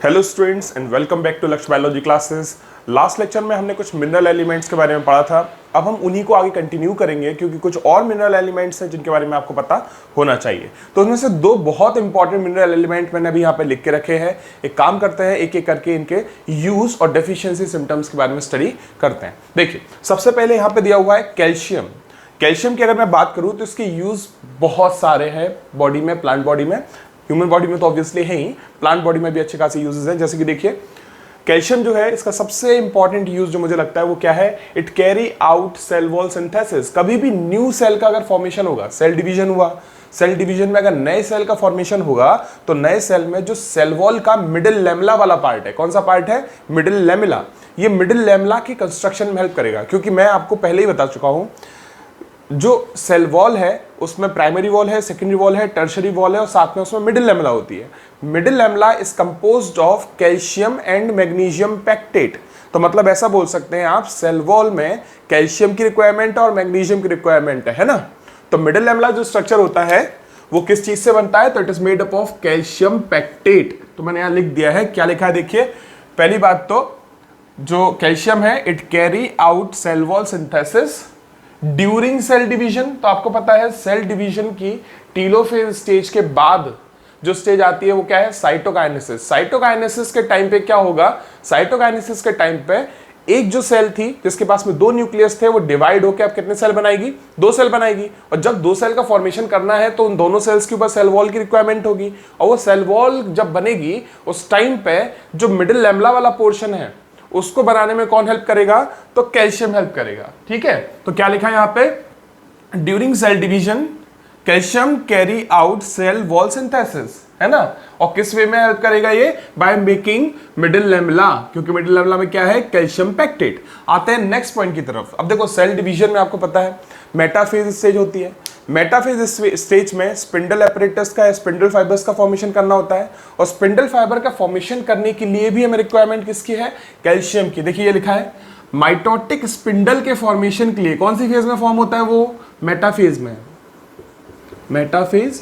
Hello students and welcome back to Lakshya biology classes. Last lecture में हमने कुछ mineral elements के बारे में पढ़ा था। अब हम उन्हीं को आगे कंटिन्यू करेंगे क्योंकि कुछ और मिनरल एलिमेंट्स हैं जिनके बारे में आपको पता होना चाहिए। तो उनमें से दो बहुत इंपॉर्टेंट मिनरल एलिमेंट मैंने अभी यहाँ पे लिख के रखे हैं। एक काम करते हैं, एक एक करके इनके यूज और डेफिशिएंसी सिम्टम्स के बारे में स्टडी करते हैं। देखिए, सबसे पहले यहाँ पे दिया हुआ है कैल्शियम। कैल्शियम की अगर मैं बात करूँ तो इसके यूज बहुत सारे हैं बॉडी में, प्लांट बॉडी में। ह्यूमन बॉडी में तो ऑब्वियसली है ही, प्लांट बॉडी में भी अच्छे खासे यूजेस हैं। जैसे कि देखिए, कैल्शियम जो है इसका सबसे इंपॉर्टेंट यूज जो मुझे लगता है वो क्या है, it carry out cell wall synthesis. कभी भी न्यू सेल का अगर फॉर्मेशन होगा, सेल डिवीजन हुआ, सेल डिवीजन में अगर नए सेल का फॉर्मेशन होगा तो नए सेल में जो सेल वॉल का मिडिल लेमला वाला पार्ट है, कौन सा पार्ट है, मिडिल लेमिला, ये मिडिल लेमला की कंस्ट्रक्शन में हेल्प करेगा। क्योंकि मैं आपको पहले ही बता चुका हूं, जो सेल वॉल है उसमें प्राइमरी वॉल है, सेकेंडरी वॉल है, टर्शरी वॉल है और साथ में उसमें मिडिल लेमला होती है। Middle lamella is composed of calcium and magnesium pectate. तो मतलब ऐसा बोल सकते हैं आप, सेल वॉल में कैल्शियम की रिक्वायरमेंट और मैग्नीशियम की रिक्वायरमेंट है ना। तो मिडिल लेमला जो स्ट्रक्चर होता है वो किस चीज से बनता है, तो it is made up of calcium pectate. तो मैंने यहां लिख दिया है, क्या लिखा है देखिए। पहली बात तो जो कैल्शियम है, it carry out cell wall synthesis during cell division. तो आपको पता है सेल डिवीजन की टीलोफेज स्टेज के बाद जो स्टेज आती है वो क्या है, साइटोकाइनेसिस। साइटोकाइनेसिस के टाइम पे क्या होगा, साइटोकाइनेसिस के टाइम पे एक जो सेल थी जिसके पास में दो न्यूक्लियस थे वो डिवाइड होकर अब कितने सेल बनाएगी, दो सेल बनाएगी। और जब दो सेल का फॉर्मेशन करना है तो उन दोनों सेल्स के ऊपर सेल वॉल की रिक्वायरमेंट होगी। और वो सेल वॉल जब बनेगी उस टाइम पे जो मिडिल लेमला वाला पोर्शन है उसको बनाने में कौन हेल्प करेगा, तो कैल्शियम हेल्प करेगा। ठीक है, तो क्या लिखा है यहाँ पे, during cell division calcium carry out cell wall synthesis, है ना। और किस वे में हेल्प करेगा ये, बाय मेकिंग मिडिल लेमला, क्योंकि मिडिल लेमला में क्या है, कैल्शियम पैक्टेट। आते हैं नेक्स्ट पॉइंट की तरफ। अब देखो, सेल डिवीजन में आपको पता है मेटाफेज स्टेज होती है। मेटाफेज स्टेज में स्पिंडल एपरेटस का या स्पिंडल फाइबर्स का फॉर्मेशन करना होता है। और स्पिंडल फाइबर का फॉर्मेशन करने के लिए भी हमें रिक्वायरमेंट किसकी है, कैल्शियम की। देखिए ये लिखा है, माइटोटिक स्पिंडल के फॉर्मेशन के लिए कौन सी फेज में फॉर्म होता है, वो मेटाफेज में, मेटाफेज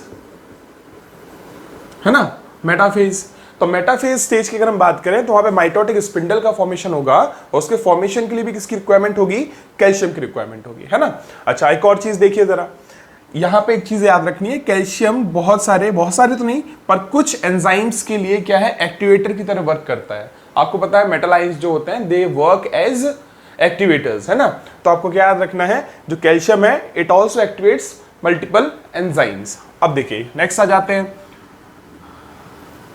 है ना, मेटाफेज। तो मेटाफेज स्टेज की अगर हम बात करें तो वहां पे माइटोटिक स्पिंडल का फॉर्मेशन होगा और उसके फॉर्मेशन के लिए भी किसकी रिक्वायरमेंट होगी, कैल्शियम की रिक्वायरमेंट होगी, है ना। अच्छा, एक और चीज देखिए जरा, यहां पे एक चीज याद रखनी है, कैल्शियम बहुत सारे तो नहीं पर कुछ एंजाइम्स के लिए क्या है, एक्टिवेटर की तरह वर्क करता है। आपको पता है मेटल आयंस जो होते हैं दे वर्क एज एक्टिवेटर्स, है ना। तो आपको क्या याद रखना है, जो कैल्शियम है it also activates multiple enzymes. अब देखिए नेक्स्ट आ जाते हैं।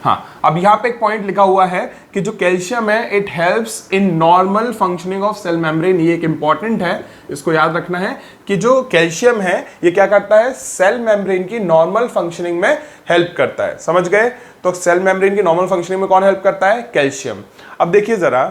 हाँ, अब यहां पे एक पॉइंट लिखा हुआ है कि जो कैल्शियम है it helps in normal functioning of cell membrane. ये एक इंपॉर्टेंट है, इसको याद रखना है कि जो कैल्शियम है ये क्या करता है, सेल मेम्ब्रेन की नॉर्मल फंक्शनिंग में हेल्प करता है। समझ गए, तो सेल मेम्ब्रेन की नॉर्मल फंक्शनिंग में कौन हेल्प करता है, कैल्शियम। अब देखिए जरा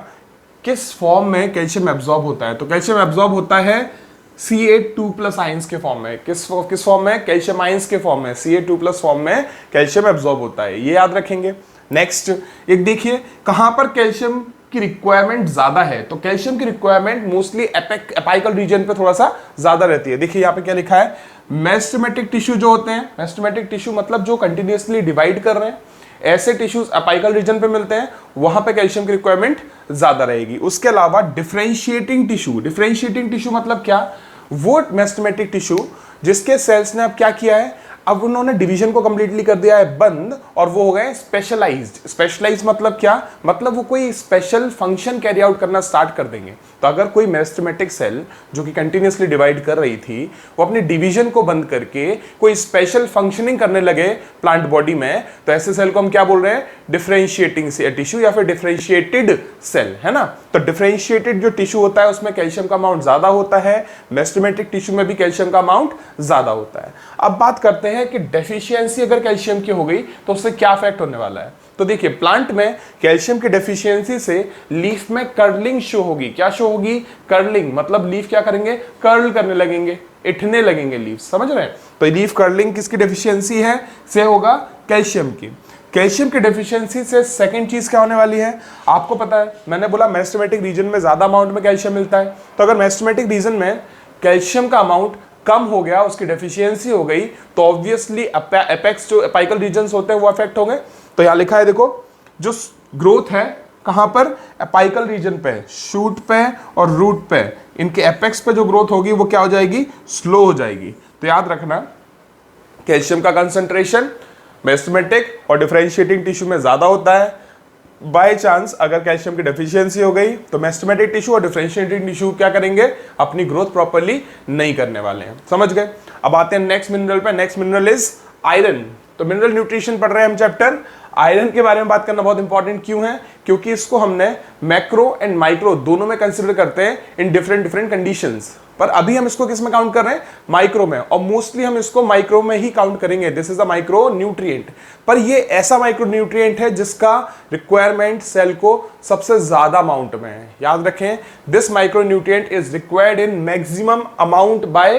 किस फॉर्म में कैल्शियम एब्जॉर्ब होता है, तो कैल्शियम एब्जॉर्ब होता है Ca2+ आयंस के फॉर्म में। किस फॉर्म में, कैल्शियम आयंस के फॉर्म में, Ca2+ फॉर्म में कैल्शियम एब्जॉर्ब होता है, ये याद रखेंगे। नेक्स्ट एक देखिए, कहां पर कैल्शियम की रिक्वायरमेंट ज्यादा है, तो कैल्शियम की रिक्वायरमेंट मोस्टली एपाइकल रीजन पे थोड़ा सा ज्यादा रहती है। देखिए यहाँ पे क्या लिखा है, मेस्टेमेटिक टिश्यू जो होते हैं, मेस्टेमेटिक टिश्यू मतलब जो कंटिन्यूअसली डिवाइड कर रहे हैं, ऐसे टिश्यूज अपाइकल रीजन पे मिलते हैं, वहां पे कैल्शियम की रिक्वायरमेंट ज्यादा रहेगी। उसके अलावा डिफरेंशिएटिंग टिश्यू, डिफरेंशिएटिंग टिश्यू मतलब क्या, वो मेस्टेमेटिक टिश्यू जिसके सेल्स ने अब क्या किया है, अब उन्होंने डिवीजन को कंप्लीटली कर दिया है बंद और वो हो गए स्पेशलाइज्ड। स्पेशलाइज्ड मतलब क्या, मतलब वो कोई स्पेशल फंक्शन कैरी आउट करना स्टार्ट कर देंगे। तो अगर कोई मेस्टेमेटिक सेल जो कि कंटिन्यूअसली डिवाइड कर रही थी वो अपनी डिवीजन को बंद करके कोई स्पेशल फंक्शनिंग करने लगे प्लांट बॉडी में, तो ऐसे सेल को हम क्या बोल रहे हैं, डिफरेंशिएटिंग टिश्यू या फिर डिफरेंशिएटेड सेल, है ना। तो डिफरेंशिएटेड जो टिश्यू होता है उसमें कैल्शियम का अमाउंट ज्यादा होता है, मेस्टेमेटिक टिश्यू में भी कैल्शियम का अमाउंट ज्यादा होता है। अब बात करते हैं कि डेफिशिएंसी अगर कैल्शियम की हो गई तो उससे क्या इफेक्ट होने वाला है। तो देखिए, प्लांट में कैल्शियम की डेफिशिएंसी से लीफ में कर्लिंग शो होगी। क्या शो होगी, कर्लिंग, मतलब लीफ क्या करेंगे, कर्ल करने लगेंगे, इठने लगेंगे लीफ, समझ रहे हैं। तो लीफ कर्लिंग किसकी डेफिशिएंसी है, से होगा कैल्शियम की। कैल्शियम की डेफिशिएंसी से सेकंड चीज क्या होने वाली है, आपको पता है मैंने बोला मेस्टेमेटिक रीजन में ज्यादा अमाउंट में कैल्शियम मिलता है। तो अगर मेस्टेमेटिक रीजन में कैल्शियम का अमाउंट कम हो गया, उसकी डेफिशिएंसी हो गई, तो ऑब्वियसली एपेक्स जो एपाइकल रीजन्स होते हैं वो अफेक्ट हो गए। तो यहां लिखा है देखो, जो ग्रोथ है कहां पर, एपाइकल रीजन पे, शूट पे और रूट पे, इनके एपेक्स पे जो ग्रोथ होगी वो क्या हो जाएगी, स्लो हो जाएगी। तो याद रखना कैल्शियम का कंसंट्रेशन मेस्टमेटिक और डिफरेंशिएटिंग टिश्यू में ज्यादा होता है। बाय चांस अगर कैल्शियम की डेफिशिएंसी हो गई तो मेस्टमेटिक टिश्यू और डिफरेंशिएटिंग टिश्यू क्या करेंगे, अपनी ग्रोथ प्रॉपर्ली नहीं करने वाले हैं। समझ गए। अब आते हैं नेक्स्ट मिनरल पे। Next mineral is iron. तो मिनरल न्यूट्रिशन पढ़ रहे हैं हम चैप्टर। आयरन के बारे में बात करना बहुत इंपॉर्टेंट क्यों है, क्योंकि इसको हमने मैक्रो एंड माइक्रो दोनों में कंसिडर करते हैं इन डिफरेंट कंडीशंस। पर अभी हम इसको किस में काउंट कर रहे हैं, माइक्रो में, और मोस्टली हम इसको माइक्रो में ही काउंट करेंगे। This is a micro nutrient. पर ये ऐसा माइक्रो न्यूट्रिएंट है जिसका रिक्वायरमेंट सेल को सबसे ज्यादा अमाउंट में है। याद रखें, this micro nutrient is required in maximum amount by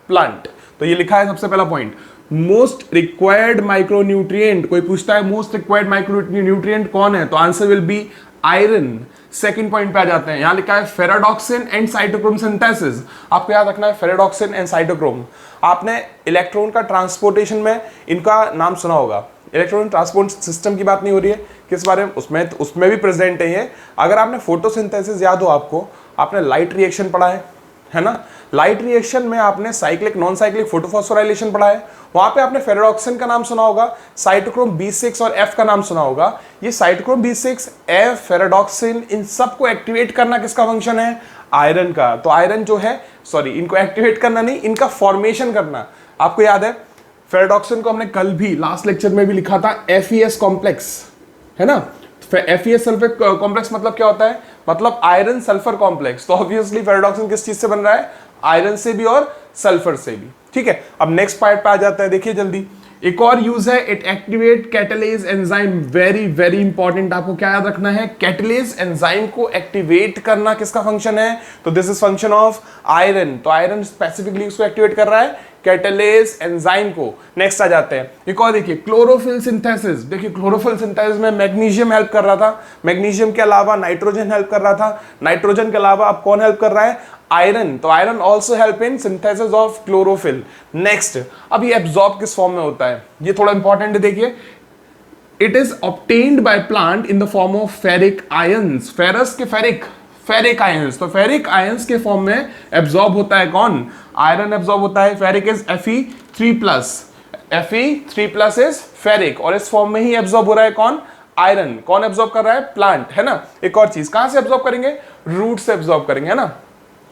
plant. तो ये लिखा है सबसे पहला पॉइंट, मोस्ट रिक्वायर्ड माइक्रोन्यूट्रिएंट। कोई पूछता है मोस्ट रिक्वायर्ड माइक्रोन्यूट्रिएंट कौन है, तो answer will be iron. Second point पे आ जाते हैं, यहां लिखा है फेराडॉक्सिन एंड साइटोक्रोम सिंथेसिस। आपको याद रखना है फेराडॉक्सिन एंड साइटोक्रोम। आपने इलेक्ट्रॉन का ट्रांसपोर्टेशन में इनका नाम सुना होगा। इलेक्ट्रॉन ट्रांसपोर्ट सिस्टम की बात नहीं हो रही है, किस बारे में, उसमें भी प्रेजेंट है ये। अगर आपने फोटोसिंथेसिस याद हो आपको, आपने लाइट रिएक्शन पढ़ा है ना। लाइट रिएक्शन में आपने साइक्लिक नॉन साइक्लिक फोटोफॉस्फोराइलेशन पढ़ा है, वहां पे आपने फेराडॉक्सिन का नाम सुना होगा, साइटोक्रोम B6 और F का नाम सुना होगा। ये साइटोक्रोम B6, F, फेराडॉक्सिन, इन सबको एक्टिवेट करना किसका फंक्शन है, आयरन का। तो आयरन जो है, सॉरी, इनको एक्टिवेट करना नहीं, इनका फॉर्मेशन करना। आपको याद है फेराडॉक्सिन को हमने कल भी लास्ट लेक्चर में भी लिखा था FeS कॉम्प्लेक्स, है ना। FeS सल्फेट कॉम्प्लेक्स मतलब क्या होता है, मतलब आयरन सल्फर कॉम्प्लेक्स। तो ऑब्वियसली फेराडॉक्सिन किस चीज से बन रहा है, आयरन से भी और सल्फर से भी। ठीक है, अब नेक्स्ट पार्ट पे आ जाता है, देखिए जल्दी। एक और यूज है, it activate catalase enzyme. Very very important, आपको क्या याद रखना है, कैटालेज एंजाइम को एक्टिवेट करना किसका फंक्शन है, तो this is function of iron. तो आयरन स्पेसिफिकली उसको एक्टिवेट कर रहा है, कैटालेज एंजाइम को। नेक्स्ट आ जाते हैं, एक और देखिए क्लोरोफिल सिंथेसिस। देखिए क्लोरोफिल सिंथेसिस में मैग्नीशियम हेल्प कर रहा था, मैग्नीशियम के अलावा नाइट्रोजन हेल्प कर रहा था, नाइट्रोजन के अलावा अब कौन हेल्प कर रहा है, आयरन। तो iron also help in synthesis of chlorophyll. Next, अब ये एब्जॉर्ब किस फॉर्म में होता है, ये थोड़ा इंपॉर्टेंट है, देखिए। It is obtained by plant in the form of ferric ions. Ferrous के फेरिक आयंस, तो फेरिक आयंस के फॉर्म में एब्जॉर्ब होता है कौन, आयरन एब्जॉर्ब होता है। Ferric is Fe3+, Fe3+ is ferric, और इस फॉर्म में ही एब्जॉर्ब हो रहा है कौन, आयरन। कौन एब्जॉर्ब कर रहा है, प्लांट, है ना। एक और चीज, कहां से एब्जॉर्ब करेंगे, रूट से एब्जॉर्ब करेंगे, है ना।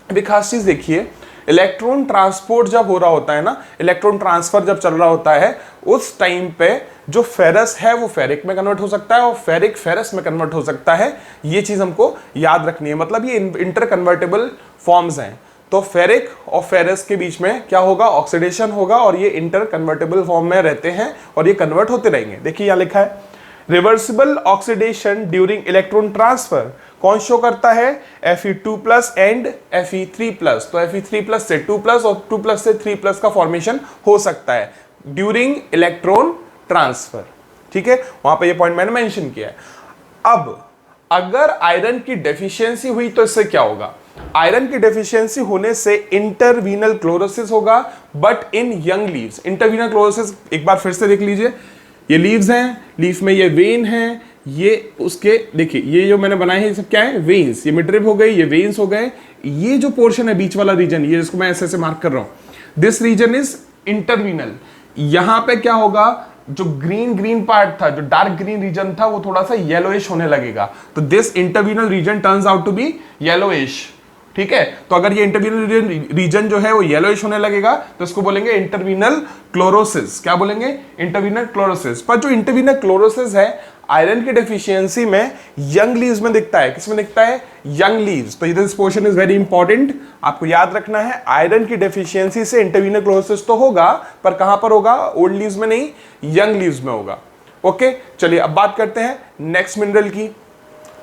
एक खास चीज देखिए, इलेक्ट्रॉन ट्रांसपोर्ट जब हो रहा होता है ना, इलेक्ट्रॉन ट्रांसफर जब चल रहा होता है, उस टाइम पे जो फेरस है वो फेरिक में कन्वर्ट हो सकता है और फेरिक फेरस में कन्वर्ट हो सकता है। ये चीज हमको याद रखनी है, मतलब ये इंटर कन्वर्टेबल फॉर्म्स हैं। तो फेरिक और फेरस के बीच में क्या होगा, ऑक्सीडेशन होगा, और ये इंटर कन्वर्टेबल फॉर्म में रहते हैं और ये कन्वर्ट होते रहेंगे। देखिए यहां लिखा है reversible oxidation during electron transfer. कौन शो करता है, Fe2+ एंड Fe3+। तो Fe3+ से 2+ और 2+ से 3+ का फॉर्मेशन हो सकता है ड्यूरिंग इलेक्ट्रॉन ट्रांसफर। ठीक है, वहां पे ये पॉइंट मैंने मेंशन किया है। अब अगर आयरन की डेफिशिएंसी हुई तो इससे क्या होगा, आयरन की डेफिशिएंसी होने से इंटरवीनल क्लोरोसिस होगा, but in young leaves. Interveinal chlorosis एक बार फिर से देख लीजिए, ये लीव्स हैं, लीफ में ये वेन है, ये उसके, देखिए ये जो मैंने बनाए हैं ये सब क्या है, वेन्स। ये मिडरिब हो गई, ये वेन्स हो गए, ये जो पोर्शन है बीच वाला रीजन, ये जिसको मैं ऐसे ऐसे मार्क कर रहा हूं, दिस रीजन इज इंटरवीनल। यहां पे क्या होगा, जो ग्रीन पार्ट था, जो डार्क ग्रीन रीजन था, वो थोड़ा सा येलोइश होने लगेगा। तो this interveinal region turns out to be yellowish. ठीक है, तो अगर ये इंटरवीनल रीजन जो है वो येलोइश होने लगेगा तो इसको बोलेंगे इंटरवीनल क्लोरोसिस। क्या बोलेंगे, इंटरवीनल क्लोरोसिस। पर जो इंटरवीनल क्लोरोसिस है आयरन की डेफिशिएंसी में यंग लीव्स में दिखता है। किसमें दिखता है, यंग लीव्स। तो this portion is very important, आपको याद रखना है। आयरन की डेफिशिएंसी से इंटरवीनल क्लोरोसिस तो होगा, पर कहां पर होगा, ओल्ड लीव्स में नहीं, यंग लीव्स में होगा। ओके, चलिए अब बात करते हैं नेक्स्ट मिनरल की।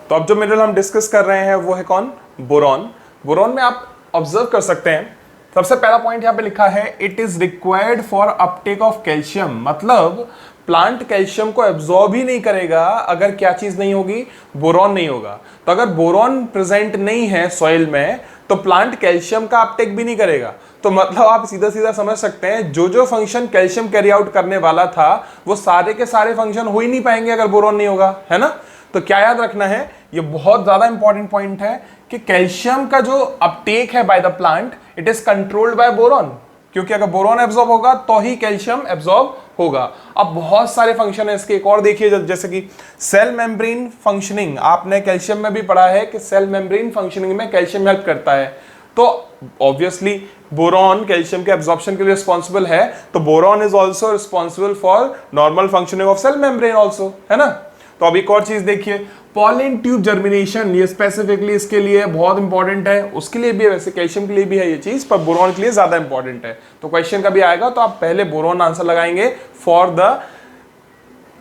तो अब जो मिनरल हम डिस्कस कर रहे हैं वो है कौन, बोरॉन। बोरॉन में आप ऑब्जर्व कर सकते हैं, सबसे पहला पॉइंट यहां पे लिखा है, it is required for Uptake of calcium. मतलब प्लांट कैल्शियम को एब्जॉर्ब ही नहीं करेगा अगर क्या चीज नहीं होगी, बोरॉन नहीं होगा। तो अगर बोरॉन प्रेजेंट नहीं है सॉइल में तो प्लांट कैल्शियम का अपटेक भी नहीं करेगा। तो मतलब आप सीधा सीधा समझ सकते हैं, जो जो फंक्शन कैल्शियम कैरी आउट करने वाला था वो सारे के सारे फंक्शन हो ही नहीं पाएंगे अगर बोरॉन नहीं होगा, है ना। तो क्या याद रखना है, ये बहुत ज्यादा इंपॉर्टेंट पॉइंट है कि कैल्शियम का जो अपटेक है by the plant it is controlled by boron, क्योंकि अगर बोरॉन एब्जॉर्ब होगा तो ही कैल्शियम एब्जॉर्ब होगा। अब बहुत सारे फंक्शन है इसके, एक और देखिए जैसे कि सेल मेम्ब्रेन फंक्शनिंग, आपने कैल्शियम में भी पढ़ा है कि सेल मेम्ब्रेन फंक्शनिंग में कैल्शियम हेल्प करता है। तो ऑब्वियसली बोरॉन कैल्शियम के एब्जॉर्प्शन के लिए रिस्पॉन्सिबल है, तो boron is also responsible for normal functioning of cell membrane also, है ना। तो अब एक और चीज देखिए, पॉलन ट्यूब जर्मिनेशन, ये स्पेसिफिकली इसके लिए बहुत इंपॉर्टेंट है, उसके लिए भी है, वैसे कैल्शियम के लिए भी है ये चीज, पर बोरॉन के लिए ज्यादा इंपॉर्टेंट है। तो क्वेश्चन कभी आएगा तो आप पहले बोरॉन आंसर लगाएंगे फॉर द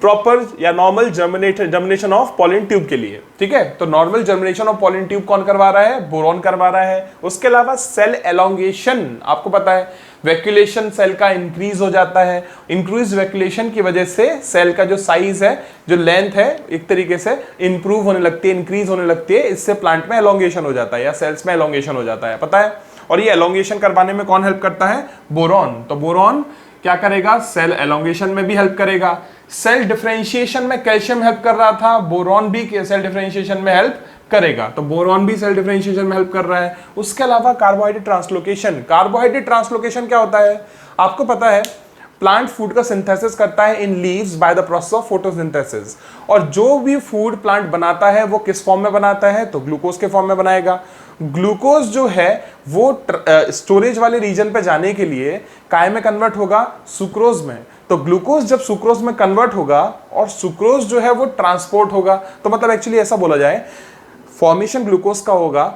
प्रॉपर या normal germination of pollen tube के लिए, ठीक है। तो normal germination of pollen tube कौन करवा रहा है, बोरॉन करवा रहा है। उसके अलावा सेल एलोंगेशन, आपको पता है वैक्यूलेशन सेल का इंक्रीज हो जाता है, इंक्रीज वैक्यूलेशन की वजह से सेल का जो साइज है, जो लेंथ है, एक तरीके से इंप्रूव होने लगती है, इंक्रीज होने लगती है, इससे प्लांट में एलोंगेशन हो जाता है या सेल्स में एलोंगेशन हो जाता है, पता है। और ये एलोंगेशन करवाने में कौन हेल्प करता है, बोरॉन। तो बोरॉन क्या करेगा, सेल एलोंगेशन में भी हेल्प करेगा। सेल डिफरेंशिएशन में कैल्शियम हेल्प कर रहा था, बोरॉन भी सेल डिफरेंशिएशन में हेल्प करेगा, तो बोरॉन भी सेल डिफरेंशिएशन में हेल्प कर रहा है। उसके अलावा कार्बोहाइड्रेट ट्रांसलोकेशन, कार्बोहाइड्रेट ट्रांसलोकेशन क्या होता है, आपको पता है प्लांट फूड का सिंथेसिस करता है in leaves by the process of photosynthesis, और जो भी फूड प्लांट बनाता है वो किस फॉर्म में बनाता है, तो ग्लूकोज के फॉर्म में बनाएगा। ग्लूकोज जो है वो स्टोरेज वाले रीजन पे जाने के लिए काय में कन्वर्ट होगा, सुक्रोज में। तो ग्लूकोज जब सुक्रोज में कन्वर्ट होगा और सुक्रोज जो है वो ट्रांसपोर्ट होगा, तो मतलब एक्चुअली ऐसा बोला जाए फॉर्मेशन ग्लूकोज का होगा,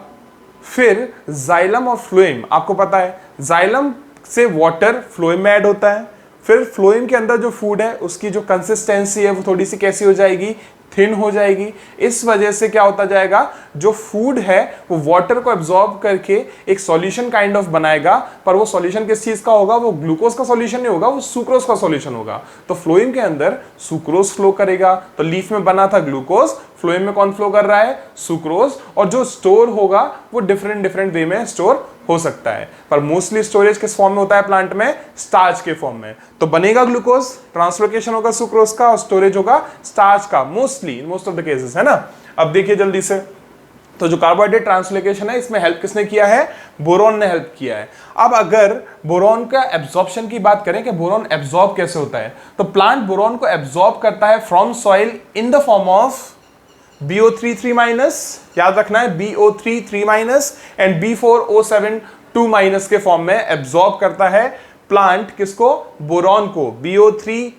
फिर जाइलम और फ्लोएम, आपको पता है जाइलम से वाटर फ्लोएम में ऐड होता है, फिर फ्लोएम के अंदर जो फूड है उसकी जो कंसिस्टेंसी है वो थोड़ी सी कैसी हो जाएगी, थिन हो जाएगी। इस वजह से क्या होता जाएगा, जो फूड है वो वाटर को एब्जॉर्ब करके एक सॉल्यूशन काइंड ऑफ बनाएगा, पर वो सॉल्यूशन किस चीज का होगा, वो ग्लूकोज का सॉल्यूशन नहीं होगा, वो सुक्रोज का सॉल्यूशन होगा। तो फ्लोएम के अंदर सुक्रोज फ्लो करेगा, तो लीफ में बना था ग्लूकोज, फ्लोएम में कौन फ्लो कर रहा है, सुक्रोज, और जो स्टोर होगा वो डिफरेंट वे में स्टोर हो सकता है, पर मोस्टली स्टोरेज किस फॉर्म में होता है प्लांट में, स्टार्च के फॉर्म में। तो बनेगा ग्लूकोज, ट्रांसलोकेशन होगा सुक्रोज का और स्टोरेज होगा स्टार्च का, mostly in most of the cases, है ना। अब देखिए जल्दी से, तो जो कार्बोहाइड्रेट ट्रांसलोकेशन है इसमें हेल्प किसने किया है, बोरॉन ने हेल्प किया है। अब अगर बोरॉन का एब्जॉर्प्शन की बात करें कि बोरॉन एब्जॉर्ब कैसे होता है, तो प्लांट बोरॉन को एब्जॉर्ब करता है from soil in the form of BO3 याद रखना है BO3 एंड B4O7 के फॉर्म में एब्जॉर्ब करता है प्लांट किसको, बोरॉन को, BO3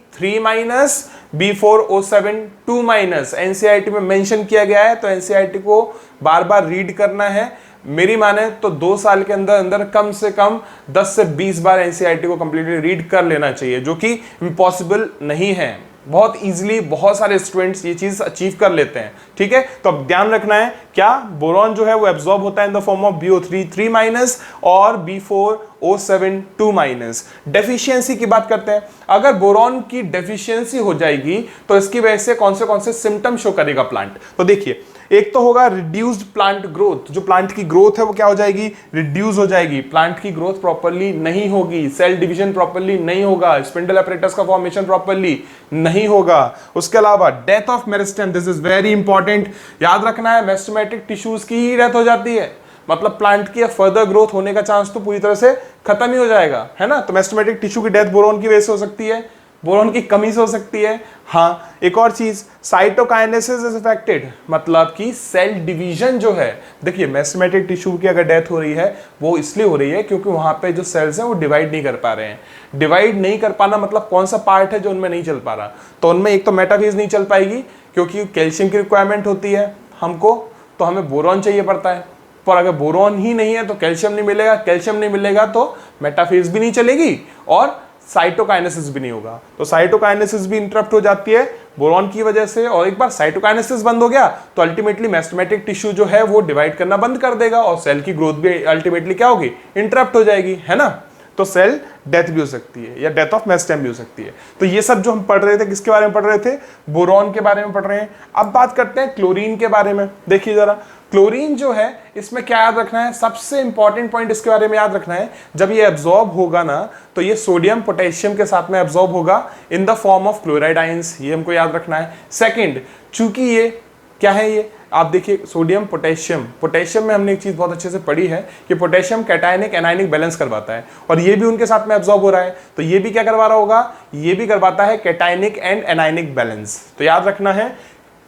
B4O7 एनसीईआरटी में मेंशन किया गया है, तो एनसीईआरटी को बार बार रीड करना है। मेरी माने तो 2 साल के अंदर अंदर कम से कम 10 से 20 बार एनसीईआरटी को कंप्लीटली रीड कर लेना चाहिए, जो कि इम्पॉसिबल नहीं है, बहुत इजीली बहुत सारे स्टूडेंट्स ये चीज अचीव कर लेते हैं, ठीक है। तो अब ध्यान रखना है क्या, बोरॉन जो है वो एब्जॉर्ब होता है in the form of BO3 और B4O7 डेफिशिएंसी की बात करते हैं, अगर बोरॉन की डेफिशिएंसी हो जाएगी तो इसकी वजह से कौन से सिम्टम शो करेगा प्लांट। तो देखिए, एक तो होगा रिड्यूस्ड प्लांट ग्रोथ, जो प्लांट की ग्रोथ है वो क्या हो जाएगी, रिड्यूस हो जाएगी, प्लांट की ग्रोथ प्रॉपर्ली नहीं होगी, सेल डिवीजन प्रॉपर्ली नहीं होगा, स्पिंडल अपरेटस का फॉर्मेशन प्रॉपर्ली नहीं होगा। उसके अलावा death of meristem, this is very important, याद रखना है मेरिस्टेमेटिक टिश्यूज की ही डेथ हो जाती है, मतलब प्लांट की फर्दर ग्रोथ होने का चांस तो पूरी तरह से खत्म ही हो जाएगा, है ना। तो मेरिस्टेमेटिक टिश्यू की डेथ बोरॉन की वजह से हो सकती है, बोरॉन की कमी से हो सकती है। हाँ, एक और चीज, साइटोकाइनेसिस इज अफेक्टेड, मतलब कि सेल डिवीजन जो है, देखिए मेरिस्टेमेटिक टिश्यू की अगर डेथ हो रही है वो इसलिए हो रही है क्योंकि वहां पे जो सेल्स हैं वो डिवाइड नहीं कर पा रहे हैं। डिवाइड नहीं कर पाना मतलब कौन सा पार्ट है जो उनमें नहीं चल पा रहा, तो उनमें एक तो मेटाफेज नहीं चल पाएगी क्योंकि कैल्शियम की रिक्वायरमेंट होती है हमको, तो हमें बोरॉन चाहिए पड़ता है, पर अगर बोरॉन ही नहीं है तो कैल्शियम नहीं मिलेगा, कैल्शियम नहीं मिलेगा तो मेटाफेज भी नहीं चलेगी और साइटोकाइनेसिस भी नहीं होगा, तो साइटोकाइनेसिस भी इंटरप्ट हो जाती है बोरॉन की वजह से, और एक बार साइटोकाइनेसिस बंद हो गया तो अल्टीमेटली मेरिस्टेमेटिक टिश्यू जो है वो डिवाइड करना बंद कर देगा और सेल की ग्रोथ भी अल्टीमेटली क्या होगी, इंटरप्ट हो जाएगी, है ना। तो सेल डेथ भी हो सकती है या डेथ ऑफ मेरिस्टेम भी हो सकती है। तो ये सब जो हम पढ़ रहे थे किसके बारे में पढ़ रहे थे, बोरॉन के बारे में पढ़ रहे हैं। अब बात करते हैं क्लोरीन के बारे में। देखिए जरा, क्लोरीन जो है इसमें क्या याद रखना है, सबसे इंपॉर्टेंट पॉइंट इसके बारे में याद रखना है, जब ये एब्जॉर्ब होगा ना तो ये सोडियम पोटेशियम के साथ में एब्जॉर्ब होगा in the form of chloride ions, ये हमको याद रखना है। सेकंड, चूंकि ये क्या है ये, आप देखिए सोडियम पोटेशियम, पोटेशियम में हमने एक चीज बहुत अच्छे से पढ़ी है कि पोटेशियम कैटायनिक एनायनिक बैलेंस करवाता है, और ये भी उनके साथ में एब्जॉर्ब हो रहा है, तो ये भी क्या करवा रहा होगा, ये भी करवाता है कैटायनिक एंड एनायनिक बैलेंस। तो याद रखना है,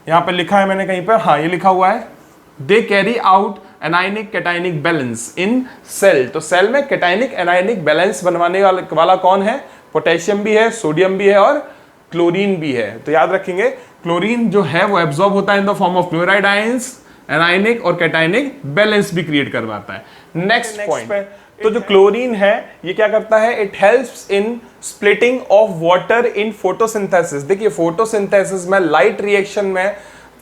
यहां पर लिखा है मैंने कहीं पर, हाँ ये लिखा हुआ है, they carry out anionic cationic balance in cell. तो सेल में कैटायनिक एनायनिक बैलेंस बनवाने वाला कौन है, पोटेशियम भी है, सोडियम भी है और क्लोरीन भी है। तो याद रखेंगे क्लोरीन जो है वो एब्जॉर्ब होता है in the form of chloride ions, anionic और कैटायनिक बैलेंस भी क्रिएट करवाता है। नेक्स्ट पॉइंट, तो जो क्लोरीन है ये क्या करता है, it helps in splitting of water in photosynthesis. देखिए फोटोसिंथेसिस में लाइट रिएक्शन में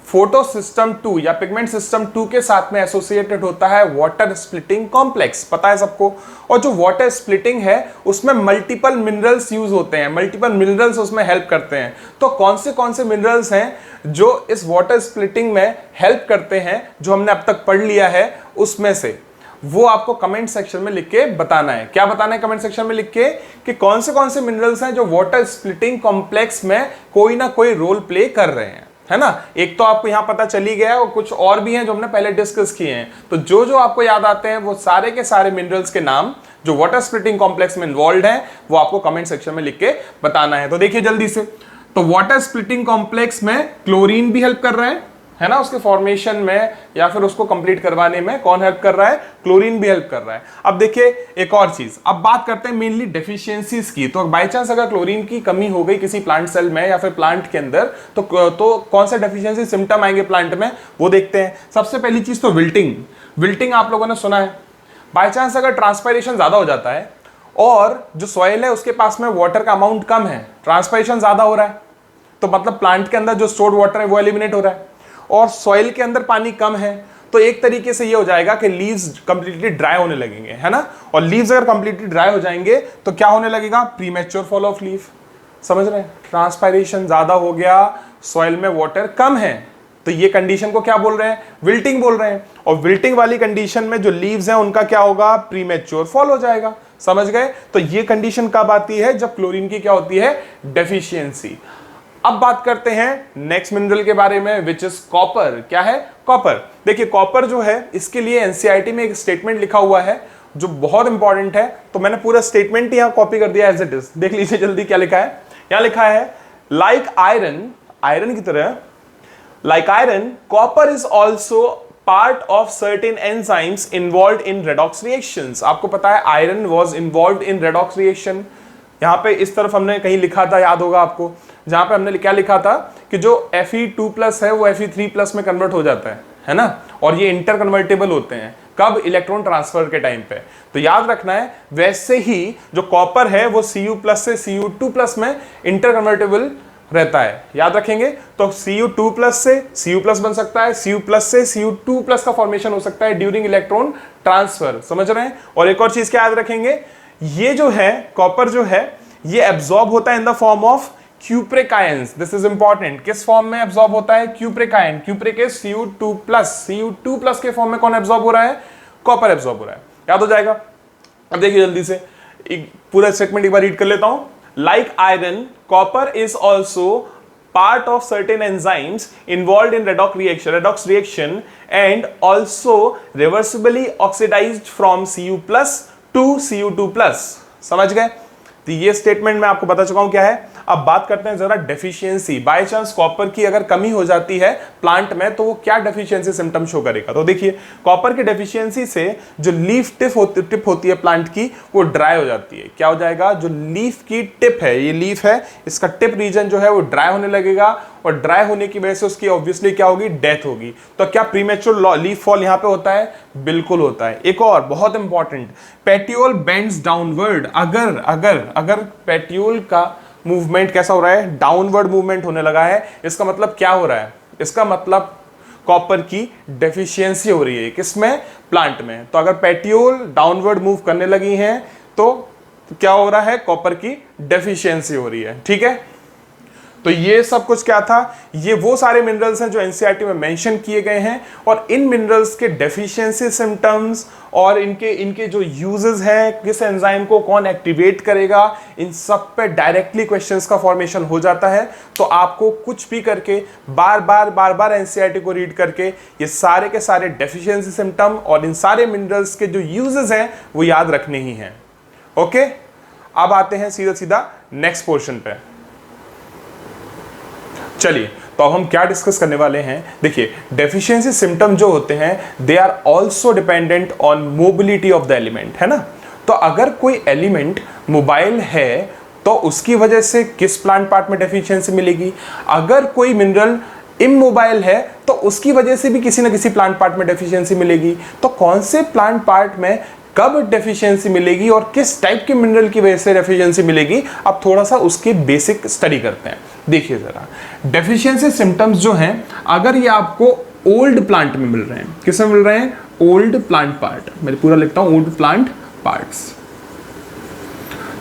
फोटो सिस्टम 2 या पिगमेंट सिस्टम 2 के साथ में एसोसिएटेड होता है वाटर स्प्लिटिंग कॉम्प्लेक्स, पता है सबको। और जो वाटर स्प्लिटिंग है उसमें मल्टीपल मिनरल्स यूज होते हैं, मल्टीपल मिनरल्स उसमें हेल्प करते हैं। तो कौन से मिनरल्स हैं जो इस वाटर स्प्लिटिंग में हेल्प करते हैं, जो हमने अब तक पढ़ लिया है उसमें से, वो आपको कमेंट सेक्शन में लिख के बताना है। क्या बताना है कमेंट सेक्शन में लिख के, कि कौन से मिनरल्स हैं जो वाटर स्प्लिटिंग कॉम्प्लेक्स में कोई ना कोई रोल प्ले कर रहे हैं, है ना। एक तो आपको यहां पता चली गया और कुछ और भी हैं जो हमने पहले डिस्कस किए हैं। तो जो आपको याद आते हैं वो सारे के सारे मिनरल्स के नाम जो वाटर स्प्लिटिंग कॉम्प्लेक्स में इन्वॉल्व हैं वो आपको कमेंट सेक्शन में लिख के बताना है। तो देखिए जल्दी से, तो वाटर स्प्लिटिंग कॉम्प्लेक्स में क्लोरीन भी हेल्प कर रहा है ना, उसके फॉर्मेशन में या फिर उसको कंप्लीट करवाने में कौन हेल्प कर रहा है, क्लोरीन भी हेल्प कर रहा है। अब देखिए एक और चीज, अब बात करते हैं मेनली डेफिशिएंसीज की। तो बाय चांस अगर क्लोरीन की कमी हो गई किसी प्लांट सेल में या फिर प्लांट के अंदर, तो कौन से डेफिशिएंसी सिम्टम आएंगे प्लांट में, वो देखते हैं। सबसे पहली चीज तो विल्टिंग आप लोगों ने सुना है। बाय चांस अगर ट्रांसपायरेशन ज्यादा हो जाता है और जो सॉइल है उसके पास में वाटर का अमाउंट कम है, ट्रांसपायरेशन ज्यादा हो रहा है, तो मतलब प्लांट के अंदर जो स्टोर्ड वाटर है वो एलिमिनेट हो रहा है, और सॉइल के अंदर पानी कम है, तो एक तरीके से ये हो जाएगा कि लीव्स कंप्लीटली ड्राई होने लगेंगे, है ना। और लीव्स अगर कंप्लीटली ड्राई हो जाएंगे तो क्या होने लगेगा, प्रीमेच्योर फॉल ऑफ लीफ। समझ रहे हैं, ट्रांसपायरेशन ज्यादा हो गया, सॉइल में वाटर कम है, तो ये कंडीशन को क्या बोल रहे हैं, विल्टिंग बोल रहे हैं। और विल्टिंग वाली कंडीशन में जो लीव्स हैं उनका क्या होगा, प्रीमेच्योर फॉल हो जाएगा। समझ गए। तो ये कंडीशन कब आती है, जब क्लोरीन की क्या होती है, डेफिशिएंसी। अब बात करते हैं नेक्स्ट मिनरल के बारे में, विच इज कॉपर। क्या है, कॉपर। देखिए कॉपर जो है इसके लिए एनसीईआरटी में एक स्टेटमेंट लिखा हुआ है जो बहुत इंपॉर्टेंट है, तो मैंने पूरा स्टेटमेंट ही यहां कॉपी कर दिया एज इट इज। देख लीजिए जल्दी क्या लिखा है। यहां लिखा है लाइक आयरन की तरह, like iron copper is also part of certain enzymes involve in redox reactions. आपको पता है iron was involve in redox reaction. यहां पे इस तरफ हमने कहीं लिखा था, याद होगा आपको, जहां पे हमने क्या लिखा था कि जो Fe2+ है वो Fe3+ में कन्वर्ट हो जाता है ना। और ये इंटर कन्वर्टेबल होते हैं कब, इलेक्ट्रॉन ट्रांसफर के टाइम पे। तो याद रखना है, वैसे ही जो कॉपर है वो Cu+ से Cu2+ में इंटर कन्वर्टेबल रहता है, याद रखेंगे। तो Cu2+ से Cu+ बन सकता है, Cu+ से Cu2+ का फॉर्मेशन हो सकता है ड्यूरिंग इलेक्ट्रॉन ट्रांसफर। समझ रहे हैं। और एक और चीज क्या याद रखेंगे, ये जो है कॉपर जो है ये एब्जॉर्ब होता है in the form of cupric ions. This is important. किस फॉर्म में एब्जॉर्ब होता है, cupric ion. Cupric is Cu2+ के फॉर्म में कौन एब्जॉर्ब हो रहा है, कॉपर एब्जॉर्ब हो रहा है, याद हो जाएगा। अब देखिए जल्दी से एक पूरा स्टेटमेंट एक बार रीड कर लेता हूं। Like iron copper is also part of certain enzymes involved in redox reaction and also reversibly oxidized from Cu+ to Cu2+। समझ गए। तो ये स्टेटमेंट मैं आपको बता चुका हूं क्या है। अब बात करते हैं जरा डेफिशिएंसी। बाय चांस कॉपर की अगर कमी हो जाती है प्लांट में तो वो क्या डेफिशिएंसी सिम्टम शो करेगा। तो देखिए कॉपर की डेफिशिएंसी से जो लीफ टिप होती है प्लांट की वो ड्राई हो जाती है। क्या हो जाएगा, जो लीफ की टिप है, ये लीफ है, इसका टिप रीजन जो है वो ड्राई होने लगेगा, और ड्राई होने की वजह से उसकी ऑब्वियसली क्या होगी, डेथ होगी। तो क्या प्रीमेच्योर लीफ फॉल यहां पे होता है, बिल्कुल होता है। एक और बहुत इंपॉर्टेंट, पेटियोल बेंड्स डाउनवर्ड। अगर पेटियोल का मूवमेंट कैसा हो रहा है, डाउनवर्ड मूवमेंट होने लगा है, इसका मतलब क्या हो रहा है, इसका मतलब कॉपर की डेफिशिएंसी हो रही है। किसमें, प्लांट में। तो अगर पेटियोल डाउनवर्ड मूव करने लगी हैं तो क्या हो रहा है, कॉपर की डेफिशिएंसी हो रही है। ठीक है। तो ये सब कुछ क्या था, ये वो सारे मिनरल्स हैं जो एनसीईआरटी में मेंशन किए गए हैं, और इन मिनरल्स के डेफिशिएंसी सिम्टम्स और इनके जो यूजेस हैं, किस एंजाइम को कौन एक्टिवेट करेगा, इन सब पे डायरेक्टली क्वेश्चंस का फॉर्मेशन हो जाता है। तो आपको कुछ भी करके बार बार एनसीईआरटी को रीड करके ये सारे के सारे डेफिशिएंसी सिम्टम और इन सारे मिनरल्स के जो यूजेस हैं वो याद रखने ही हैं। ओके, अब आते हैं सीधा नेक्स्ट पोर्शन पे। चलिए, तो अब हम क्या डिस्कस करने वाले हैं। देखिए, डेफिशिएंसी सिम्टम जो होते हैं they are also dependent on mobility of the element, है ना। तो अगर कोई एलिमेंट मोबाइल है तो उसकी वजह से किस प्लांट पार्ट में डेफिशिएंसी मिलेगी, अगर कोई मिनरल इमोबाइल है तो उसकी वजह से भी किसी ना किसी प्लांट पार्ट में डेफिशिएंसी मिलेगी। तो कौन से प्लांट पार्ट में कब डेफिशिएंसी मिलेगी और किस टाइप के मिनरल की वजह से डेफिशिएंसी मिलेगी, अब थोड़ा सा उसके बेसिक स्टडी करते हैं। देखिए जरा, डेफिशिएंसी सिम्टम्स जो हैं अगर ये आपको ओल्ड प्लांट में मिल रहे हैं, किस में मिल रहे हैं, ओल्ड प्लांट पार्ट, मैं पूरा लिखता हूं ओल्ड प्लांट पार्ट्स।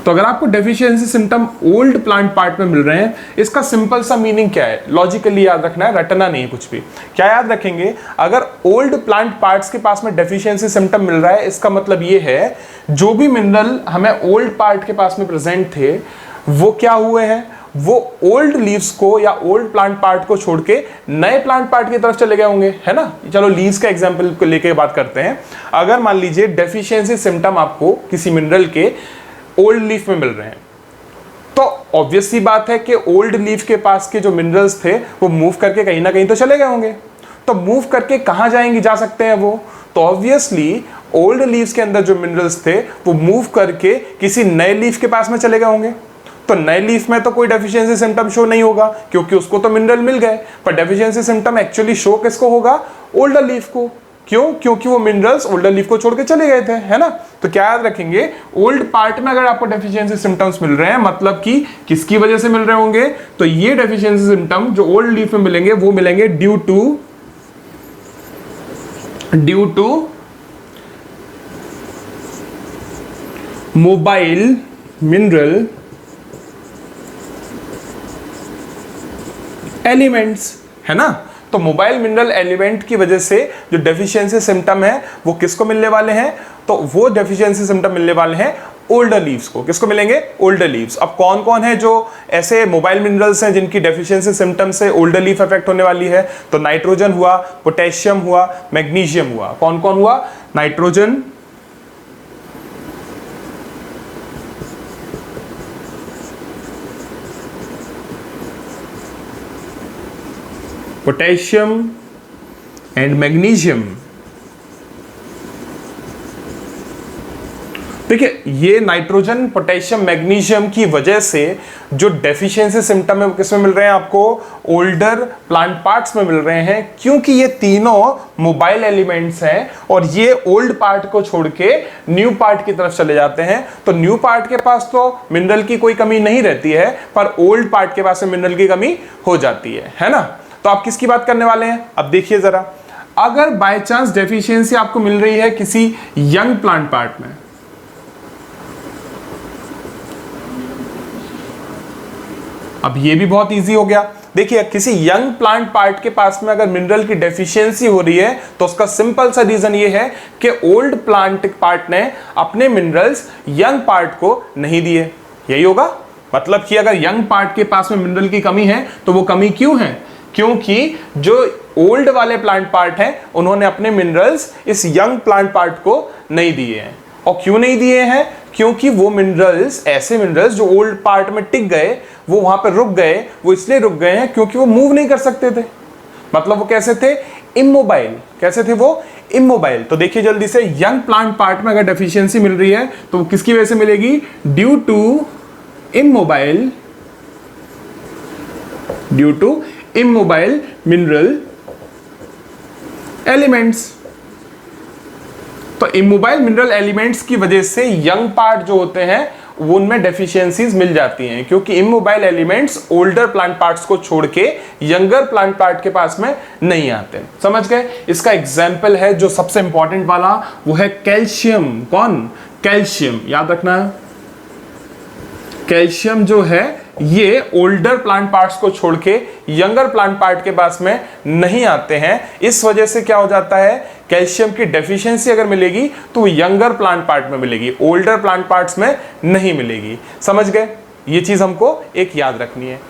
तो अगर आपको deficiency symptom old plant part में मिल रहे हैं, इसका सिंपल सा मीनिंग क्या है, लॉजिकली याद रखना है, रटना नहीं है कुछ भी। क्या याद रखेंगे, अगर ओल्ड प्लांट पार्ट्स के पास में डेफिशिएंसी सिम्टम मिल रहा है, इसका मतलब ये है जो भी मिनरल हमें ओल्ड पार्ट के पास में प्रेजेंट थे वो क्या हुए हैं, वो ओल्ड लीव्स को या ओल्ड प्लांट पार्ट को छोड़ के नए प्लांट पार्ट की तरफ चले गए होंगे, है ना। चलो लीव्स का एग्जांपल को लेके बात करते हैं। अगर मान लीजिए डेफिशिएंसी सिम्टम आपको किसी मिनरल के ओल्ड लीफ में मिल रहे हैं, तो ऑब्वियस सी बात है कि ओल्ड लीफ के पास के जो मिनरल्स थे वो मूव करके कहीं ना कहीं तो चले गए होंगे। तो मूव करके कहां जाएंगे, जा सकते हैं वो, तो ऑब्वियसली ओल्ड लीव्स के अंदर जो मिनरल्स थे वो मूव करके किसी नए लीफ के पास में चले गए होंगे। तो नए लीफ में तो कोई डेफिशिएंसी सिम्टम शो नहीं होगा क्योंकि उसको तो मिनरल मिल गए, पर डेफिशिएंसी सिम्टम एक्चुअली शो किसको होगा, ओल्डर लीफ को। क्यों, क्योंकि वो मिनरल्स ओल्डर लीफ को छोड़ के चले गए थे, है ना। तो क्या याद रखेंगे, ओल्ड पार्ट में अगर आपको डेफिशिएंसी सिम्टम्स मिल रहे हैं मतलब कि किसकी वजह से मिल रहे होंगे, तो ये डेफिशिएंसी सिम्टम जो ओल्ड लीफ में मिलेंगे वो मिलेंगे due to mobile mineral elements, है ना। तो मोबाइल मिनरल एलिमेंट की वजह से जो डेफिशिएंसी सिम्टम है वो किसको मिलने वाले हैं, तो वो डेफिशिएंसी सिम्टम मिलने वाले हैं ओल्डर लीव्स को। किसको मिलेंगे, ओल्डर लीव्स। अब कौन कौन है जो ऐसे मोबाइल मिनरल्स हैं जिनकी डेफिशिएंसी सिम्टम से ओल्डर लीफ इफेक्ट होने वाली है, तो नाइट्रोजन हुआ, पोटेशियम हुआ, मैग्नीशियम हुआ। कौन कौन हुआ, नाइट्रोजन, पोटेशियम एंड मैग्नीशियम। देखिए, ये नाइट्रोजन, पोटेशियम, मैग्नीशियम की वजह से जो डेफिशिएंसी सिम्टम है वो किसमें मिल रहे हैं आपको, ओल्डर प्लांट पार्ट्स में मिल रहे हैं, क्योंकि ये तीनों मोबाइल एलिमेंट्स हैं और ये ओल्ड पार्ट को छोड़ के न्यू पार्ट की तरफ चले जाते हैं। तो न्यू पार्ट के पास तो मिनरल की कोई कमी नहीं रहती है, पर ओल्ड पार्ट के पास में मिनरल की कमी हो जाती है ना। तो आप किसकी बात करने वाले हैं, अब देखिए जरा, अगर बाय चांस डेफिशिएंसी आपको मिल रही है किसी यंग प्लांट पार्ट में, अब ये भी बहुत इजी हो गया। देखिए, किसी यंग प्लांट पार्ट के पास में अगर मिनरल की डेफिशिएंसी हो रही है तो उसका सिंपल सा रीजन ये है कि ओल्ड प्लांट पार्ट ने अपने मिनरल्स यंग पार्ट को नहीं दिए, यही होगा। मतलब कि अगर यंग पार्ट के पास में मिनरल की कमी है तो वो कमी क्यों है, क्योंकि जो ओल्ड वाले प्लांट पार्ट हैं उन्होंने अपने मिनरल्स इस यंग प्लांट पार्ट को नहीं दिए हैं। और क्यों नहीं दिए हैं, क्योंकि वो मिनरल्स, ऐसे मिनरल्स जो ओल्ड पार्ट में टिक गए, वो वहां पर रुक गए, वो इसलिए रुक गए हैं क्योंकि वो मूव नहीं कर सकते थे। मतलब वो कैसे थे, इमोबाइल। कैसे थे वो, इमोबाइल। तो देखिए जल्दी से, यंग प्लांट पार्ट में अगर डेफिशिएंसी मिल रही है तो वो किसकी वजह से मिलेगी, due to immobile mineral elements. तो इमोबाइल मिनरल एलिमेंट्स की वजह से यंग पार्ट जो होते हैं वो उनमें डेफिशिएंसीज मिल जाती हैं, क्योंकि immobile elements older plant parts को छोड़ के यंगर प्लांट पार्ट के पास में नहीं आते। समझ गए। इसका एग्जाम्पल है जो सबसे इंपॉर्टेंट वाला, वो है कैल्शियम। कौन, कैल्शियम। याद रखना, कैल्शियम जो है ये ओल्डर प्लांट पार्ट्स को छोड़ के यंगर प्लांट पार्ट के पास में नहीं आते हैं। इस वजह से क्या हो जाता है, कैल्शियम की डेफिशिएंसी अगर मिलेगी तो यंगर प्लांट पार्ट में मिलेगी, ओल्डर प्लांट पार्ट्स में नहीं मिलेगी। समझ गए? ये चीज हमको एक याद रखनी है।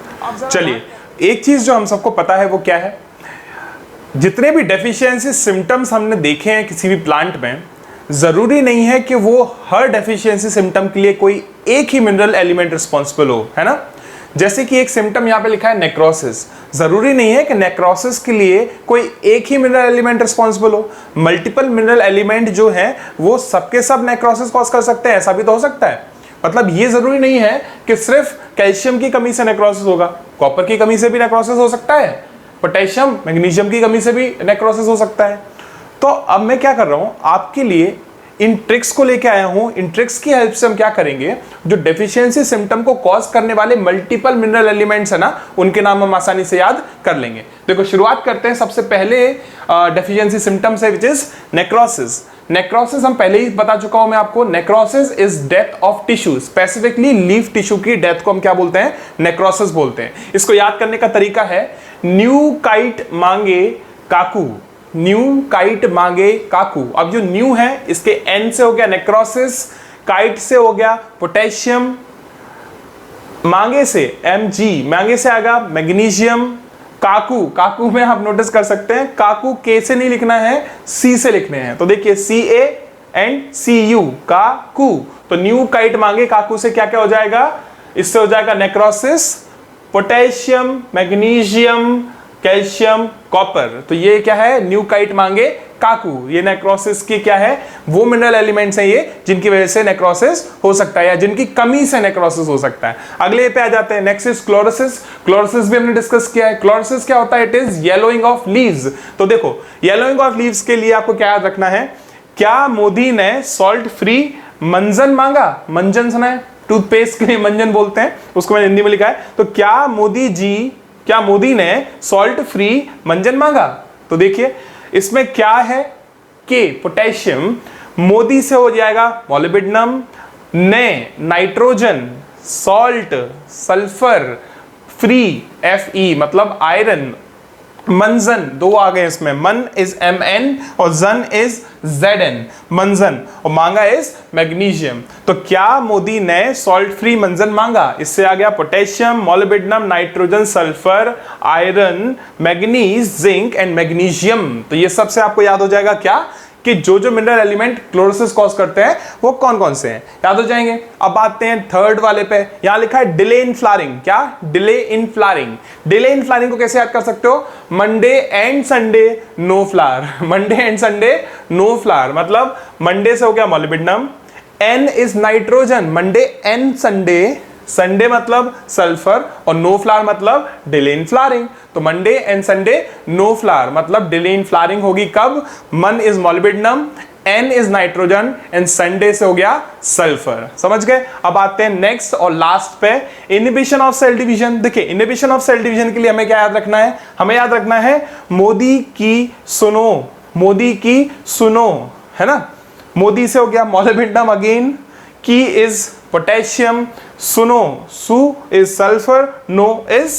चलिए, एक चीज जो हम सबको पता है वो क्या है, जितने भी डेफिशिएंसी सिम्टम्स हमने देखे हैं किसी भी प्लांट में, जरूरी नहीं है कि वो हर डेफिशिएंसी सिम्टम के लिए कोई एक ही मिनरल एलिमेंट रिस्पॉन्सिबल हो, है ना। जैसे कि एक सिम्टम यहां पे लिखा है नेक्रोसिस, जरूरी नहीं है कि नेक्रोसिस के लिए कोई एक ही मिनरल एलिमेंट रिस्पॉन्सिबल हो। मल्टीपल मिनरल एलिमेंट जो है वो सबके सब नेक्रोसिस कॉज कर सकते हैं, ऐसा भी तो हो सकता है। मतलब ये जरूरी नहीं है कि सिर्फ कैल्शियम की कमी से नेक्रोसिस होगा, कॉपर की कमी से भी नेक्रोसिस हो सकता है, पोटेशियम मैग्नीशियम की कमी से भी नेक्रोसिस हो सकता है। तो अब मैं क्या कर रहा हूं, आपके लिए इन ट्रिक्स को लेके आया हूं। इन ट्रिक्स की हेल्प से हम क्या करेंगे, जो डेफिशिएंसी सिम्टम को कॉज करने वाले मल्टीपल मिनरल एलिमेंट्स है ना, उनके नाम हम आसानी से याद कर लेंगे। देखो, शुरुआत करते हैं सबसे पहले डेफिशिएंसी सिम्टम से, विच इज नेक्रोसिस। नेक्रोसिस हम पहले ही बता चुका हूं मैं आपको, necrosis is death of tissue, specifically leaf tissue की डेथ को हम क्या बोलते हैं, नेक्रोसिस बोलते हैं। इसको याद करने का तरीका है, न्यू काइट मांगे काकू, न्यू काइट मांगे काकू। अब जो न्यू है इसके एन से हो गया नेक्रोसिस, काइट से हो गया पोटेशियम, मांगे से Mg, मांगे से आएगा मैग्नीशियम, काकू, काकू में आप नोटिस कर सकते हैं काकू के से नहीं लिखना है, सी से लिखने हैं। तो देखिए Ca एंड Cu, काकू। तो न्यू काइट मांगे काकू से क्या क्या हो जाएगा, इससे हो जाएगा necrosis, potassium, magnesium, calcium, copper. तो ये क्या है, न्यू काइट मांगे काकू। ये नेक्रोसिस की क्या है, वो मिनरल एलिमेंट्स हैं ये जिनकी वजह से नेक्रोसिस हो सकता है या जिनकी कमी से नेक्रोसिस हो सकता है। अगले पे आ जाते हैं, नेक्स्ट इज क्लोरोसिस। क्लोरोसिस भी हमने डिस्कस किया है। क्लोरोसिस क्या होता है, it is yellowing of leaves. तो देखो, येलोइंग ऑफ लीव्स के लिए आपको क्या याद रखना है, क्या मोदी ने सॉल्ट फ्री मंजन मांगा, मंजन सुना है, टूथपेस्ट के लिए मंजन बोलते हैं, उसको मैंने हिंदी में लिखा है। तो क्या मोदी ने सॉल्ट फ्री मंजन मांगा। तो देखिए इसमें क्या है, के पोटेशियम, मोदी से हो जाएगा मॉलिब्डेनम, ने nitrogen, salt, sulphur, free Fe मतलब आयरन, मंजन, दो आ गए इसमें, मन इज Mn और जन इज Zn, मंजन, और मांगा इज मैग्नीशियम। तो क्या मोदी ने सॉल्ट फ्री मंजन मांगा, इससे आ गया potassium, molybdenum, nitrogen, sulphur, iron, manganese, zinc and magnesium. तो ये सबसे आपको याद हो जाएगा क्या, कि जो जो मिनरल एलिमेंट क्लोरोसिस कॉज करते हैं वो कौन कौन से हैं, याद हो जाएंगे। अब आते हैं थर्ड वाले पे, यहां लिखा है डिले इन फ्लावरिंग। क्या, delay in flowering. Delay in flowering को कैसे याद कर सकते हो, Monday and Sunday no flower, Monday and Sunday no flower, मतलब मंडे से हो गया molybdenum, N is nitrogen, Monday and Sunday, Sunday मतलब सल्फर और नो फ्लावर मतलब डिले इन फ्लावरिंग। तो Monday and Sunday no flower मतलब डिले इन फ्लावरिंग होगी कब, mon is molybdenum, N is nitrogen and Sunday से हो गया सल्फर। समझ गए। अब आते हैं नेक्स्ट और लास्ट पे, इनहिबिशन ऑफ सेल डिवीजन। देखिए, इनहिबिशन ऑफ सेल डिवीजन के लिए हमें क्या याद रखना है, हमें याद रखना है मोदी की सुनो, मोदी की सुनो, है ना। मोदी से हो गया molybdenum again, key is potassium, सुनो, सु is sulphur, no is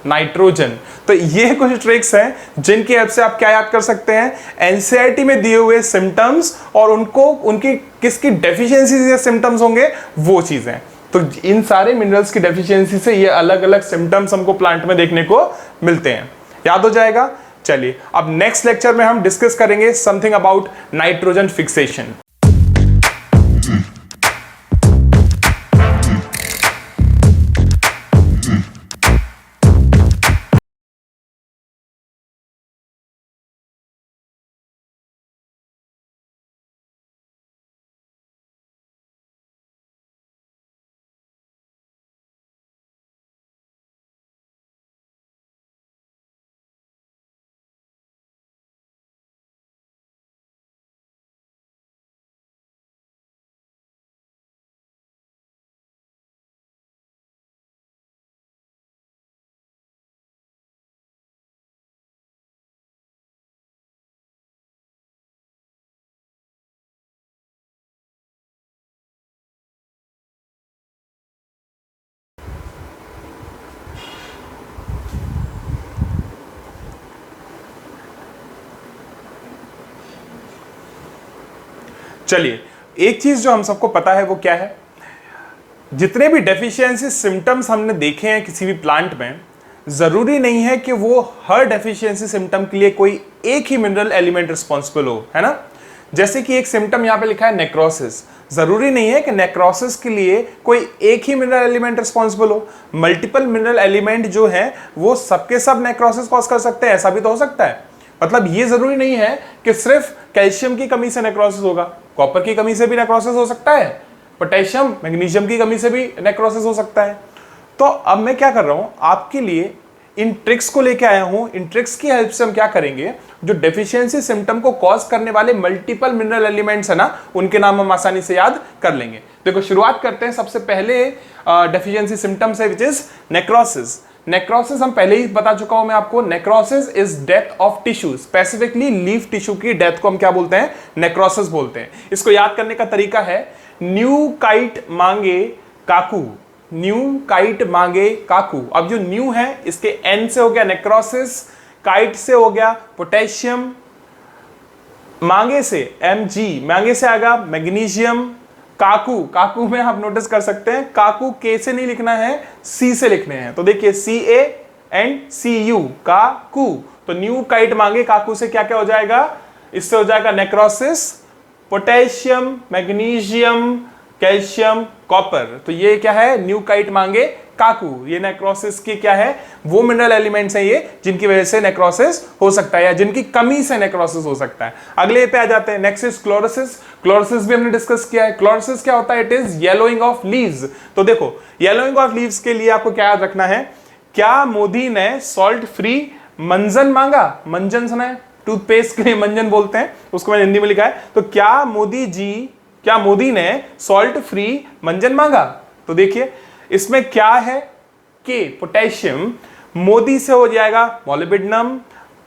nitrogen. तो ये कुछ ट्रिक्स हैं जिनकी हेल्प से आप क्या याद कर सकते हैं, एनसीईआरटी में दिए हुए सिम्टम्स और उनको उनकी किसकी डेफिशिएंसी या सिम्टम्स होंगे वो चीजें। तो इन सारे मिनरल्स की डेफिशिएंसी से ये अलग अलग सिम्टम्स हमको प्लांट में देखने को मिलते हैं, याद हो जाएगा। चलिए, अब नेक्स्ट लेक्चर में हम डिस्कस करेंगे समथिंग अबाउट नाइट्रोजन फिक्सेशन। चलिए, एक चीज जो हम सबको पता है वो क्या है, जितने भी डेफिशिएंसी सिम्टम्स हमने देखे हैं किसी भी प्लांट में, जरूरी नहीं है कि वो हर डेफिशिएंसी सिम्टम के लिए कोई एक ही मिनरल एलिमेंट रिस्पॉन्सिबल हो, है ना। जैसे कि एक सिम्टम यहां पे लिखा है नेक्रोसिस, जरूरी नहीं है कि नेक्रोसिस के लिए कोई एक ही मिनरल एलिमेंट रिस्पॉन्सिबल हो। मल्टीपल मिनरल एलिमेंट जो है वो सबके सब नेक्रोसिस कॉज कर सकते हैं, ऐसा भी तो हो सकता है। मतलब ये जरूरी नहीं है कि सिर्फ कैल्शियम की कमी से नेक्रोसिस होगा, कॉपर की कमी से भी नेक्रोसिस हो सकता है, पोटेशियम मैग्नीशियम की कमी से भी नेक्रोसिस हो सकता है। तो अब मैं क्या कर रहा हूं, आपके लिए इन ट्रिक्स को लेके आया हूं। इन ट्रिक्स की हेल्प से हम क्या करेंगे, जो डेफिशिएंसी सिम्टम को कॉज करने वाले मल्टीपल मिनरल एलिमेंट्स है ना, उनके नाम हम आसानी से याद कर लेंगे। देखो शुरुआत करते हैं, सबसे पहले डेफिशिएंसी सिम्टम से, विच इज नेक्रोसिस। नेक्रोसिस हम पहले ही बता चुका हूं मैं आपको, necrosis is death of tissue, specifically leaf tissue की डेथ को हम क्या बोलते हैं, नेक्रोसिस बोलते हैं। इसको याद करने का तरीका है न्यू काइट मांगे काकू, न्यू काइट मांगे काकू। अब जो न्यू है इसके एन से हो गया नेक्रोसिस, काइट से हो गया पोटेशियम, मांगे से Mg, मांगे से आएगा मैग्नीशियम, काकू, काकू में आप नोटिस कर सकते हैं काकू के से नहीं लिखना है, सी से लिखने हैं। तो देखिए CA एंड CU, काकू। तो न्यू काइट मांगे काकू से क्या क्या हो जाएगा, इससे हो जाएगा necrosis, potassium, magnesium, calcium, copper. तो ये क्या है, न्यू काइट मांगे काकू। ये नेक्रोसिस की क्या है, वो मिनरल एलिमेंट्स हैं ये जिनकी वजह से नेक्रोसिस हो सकता है या जिनकी कमी से नेक्रोसिस हो सकता है। अगले पे आ जाते हैं, नेक्स्ट इज क्लोरोसिस। क्लोरोसिस भी हमने डिस्कस किया है। क्लोरोसिस क्या होता है, it is yellowing of leaves. तो देखो येलोइंग ऑफ लीव्स के लिए आपको क्या याद रखना है, क्या मोदी ने सॉल्ट फ्री मंजन मांगा, मंजन सुना है, टूथपेस्ट के लिए मंजन बोलते हैं, उसको मैंने हिंदी में लिखा है। तो क्या मोदी ने सॉल्ट फ्री मंजन मांगा। तो देखिए इसमें क्या है कि पोटेशियम, मोदी से हो जाएगा मोलिब्डेनम,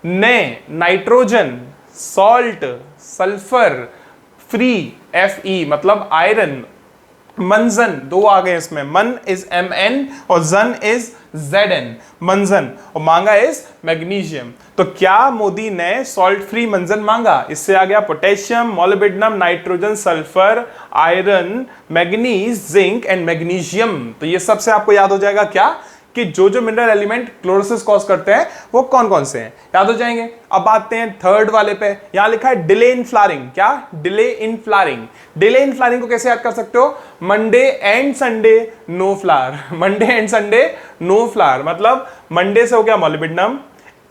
ने nitrogen, salt, sulphur, free Fe मतलब आयरन, मंजन, दो आ गए इसमें, मन इज Mn और जन इज Zn, मंजन, और मांगा इज मैग्नीशियम। तो क्या मोदी ने सॉल्ट फ्री मंजन मांगा, इससे आ गया potassium, molybdenum, nitrogen, sulphur, iron, manganese, zinc and magnesium. तो ये सबसे आपको याद हो जाएगा क्या, कि जो जो मिनरल एलिमेंट क्लोरोसिस कॉज करते हैं वो कौन कौन से हैं, याद हो जाएंगे। अब आते हैं थर्ड वाले पे, यहां लिखा है डिले इन फ्लावरिंग। क्या, delay in flowering. Delay in flowering को कैसे याद कर सकते हो, Monday and Sunday no flower, Monday and Sunday no flower, मतलब मंडे से हो गया molybdenum,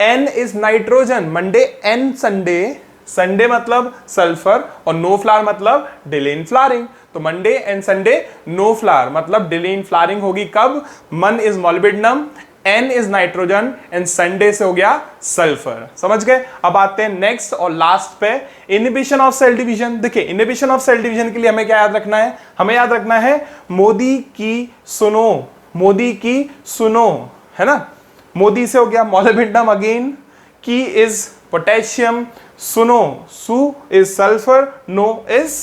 N is nitrogen, Monday and Sunday, Sunday मतलब सल्फर, और नो फ्लावर मतलब डिले इन फ्लावरिंग। तो Monday and Sunday no flower मतलब डिले इन फ्लावरिंग होगी कब, mon is molybdenum, N is nitrogen and Sunday से हो गया सल्फर। समझ गए। अब आते हैं नेक्स्ट और लास्ट पे, इनहिबिशन ऑफ सेल डिवीजन। देखिए इनहिबिशन ऑफ सेल डिवीजन के लिए हमें क्या याद रखना है, हमें याद रखना है मोदी की सुनो, मोदी की सुनो, है ना। मोदी से हो गया molybdenum again, key is potassium, सुनो, सु is sulphur, no is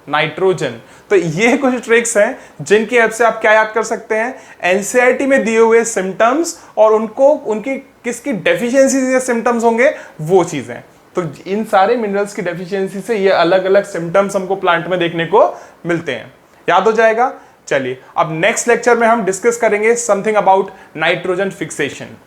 nitrogen. तो ये कुछ ट्रिक्स हैं जिनकी हेल्प से आप क्या याद कर सकते हैं, एनसीईआरटी में दिए हुए सिम्टम्स और उनको उनकी किसकी डेफिशिएंसी या सिम्टम्स होंगे वो चीजें। तो इन सारे मिनरल्स की डेफिशिएंसी से ये अलग अलग सिम्टम्स हमको प्लांट में देखने को मिलते हैं, याद हो जाएगा। चलिए अब नेक्स्ट लेक्चर में हम डिस्कस करेंगे समथिंग अबाउट नाइट्रोजन फिक्सेशन।